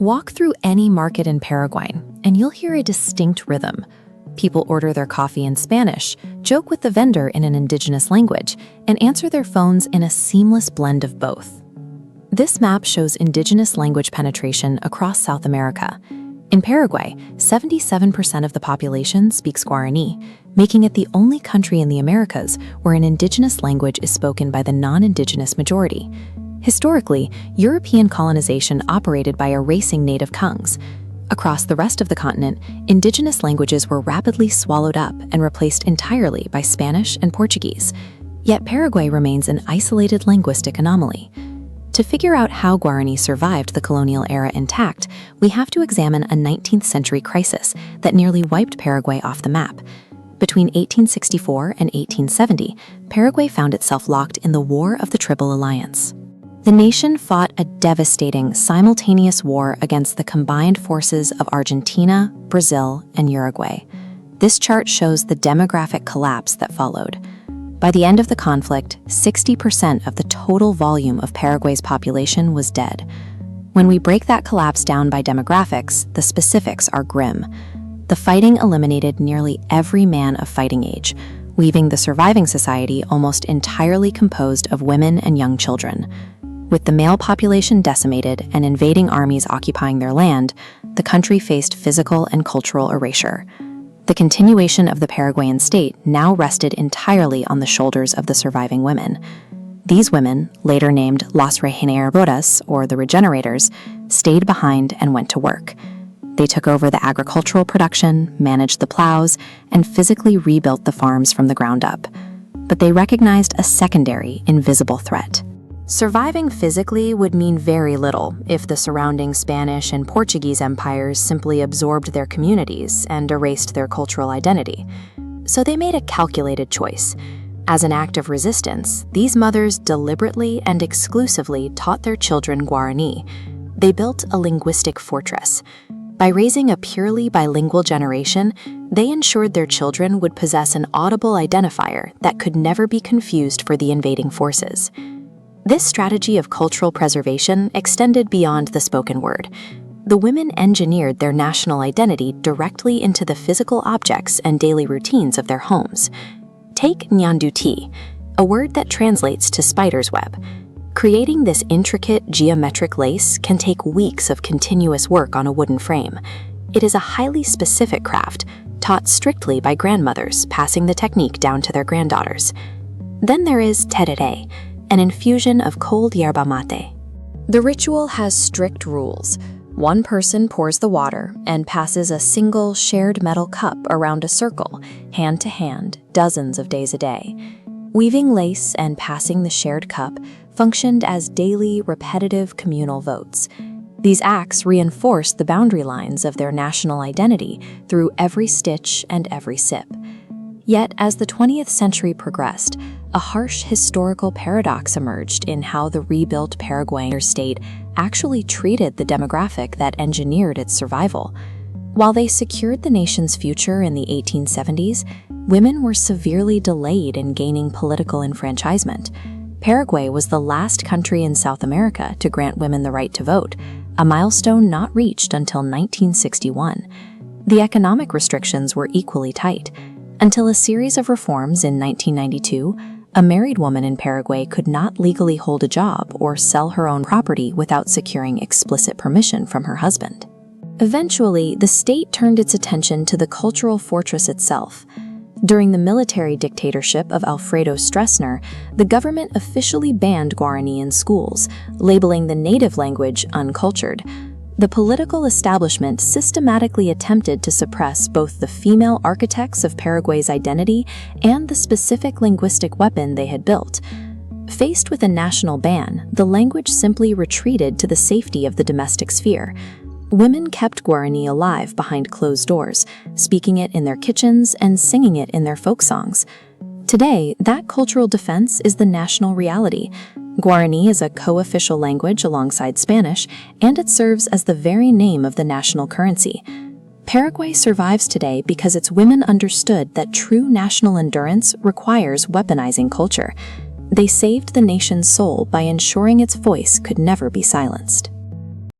Walk through any market in Paraguay, and you'll hear a distinct rhythm. People order their coffee in Spanish, joke with the vendor in an indigenous language, and answer their phones in a seamless blend of both. This map shows indigenous language penetration across South America. In Paraguay, 77% of the population speaks Guaraní, making it the only country in the Americas where an indigenous language is spoken by the non-indigenous majority. Historically, European colonization operated by erasing native tongues. Across the rest of the continent, indigenous languages were rapidly swallowed up and replaced entirely by Spanish and Portuguese. Yet Paraguay remains an isolated linguistic anomaly. To figure out how Guaraní survived the colonial era intact, we have to examine a 19th century crisis that nearly wiped Paraguay off the map. Between 1864 and 1870, Paraguay found itself locked in the War of the Triple Alliance. The nation fought a devastating, simultaneous war against the combined forces of Argentina, Brazil, and Uruguay. This chart shows the demographic collapse that followed. By the end of the conflict, 60% of the total volume of Paraguay's population was dead. When we break that collapse down by demographics, the specifics are grim. The fighting eliminated nearly every man of fighting age, leaving the surviving society almost entirely composed of women and young children. With the male population decimated and invading armies occupying their land, the country faced physical and cultural erasure. The continuation of the Paraguayan state now rested entirely on the shoulders of the surviving women. These women, later named Las Regeneradoras, or the Regenerators, stayed behind and went to work. They took over the agricultural production, managed the plows, and physically rebuilt the farms from the ground up. But they recognized a secondary, invisible threat. Surviving physically would mean very little if the surrounding Spanish and Portuguese empires simply absorbed their communities and erased their cultural identity. So they made a calculated choice. As an act of resistance, these mothers deliberately and exclusively taught their children Guaraní. They built a linguistic fortress. By raising a purely bilingual generation, they ensured their children would possess an audible identifier that could never be confused for the invading forces. This strategy of cultural preservation extended beyond the spoken word. The women engineered their national identity directly into the physical objects and daily routines of their homes. Take nyanduti, a word that translates to spider's web. Creating this intricate geometric lace can take weeks of continuous work on a wooden frame. It is a highly specific craft, taught strictly by grandmothers, passing the technique down to their granddaughters. Then there is tereré, an infusion of cold yerba mate. The ritual has strict rules. One person pours the water and passes a single shared metal cup around a circle, hand to hand, dozens of days a day. Weaving lace and passing the shared cup functioned as daily, repetitive communal votes. These acts reinforced the boundary lines of their national identity through every stitch and every sip. Yet, as the 20th century progressed, a harsh historical paradox emerged in how the rebuilt Paraguayan state actually treated the demographic that engineered its survival. While they secured the nation's future in the 1870s, women were severely delayed in gaining political enfranchisement. Paraguay was the last country in South America to grant women the right to vote, a milestone not reached until 1961. The economic restrictions were equally tight. Until a series of reforms in 1992, a married woman in Paraguay could not legally hold a job or sell her own property without securing explicit permission from her husband. Eventually, the state turned its attention to the cultural fortress itself. During the military dictatorship of Alfredo Stroessner, the government officially banned Guaraní in schools, labeling the native language uncultured. The political establishment systematically attempted to suppress both the female architects of Paraguay's identity and the specific linguistic weapon they had built. Faced with a national ban, the language simply retreated to the safety of the domestic sphere. Women kept Guaraní alive behind closed doors, speaking it in their kitchens and singing it in their folk songs. Today, that cultural defense is the national reality. Guaraní is a co-official language alongside Spanish, and it serves as the very name of the national currency. Paraguay survives today because its women understood that true national endurance requires weaponizing culture. They saved the nation's soul by ensuring its voice could never be silenced.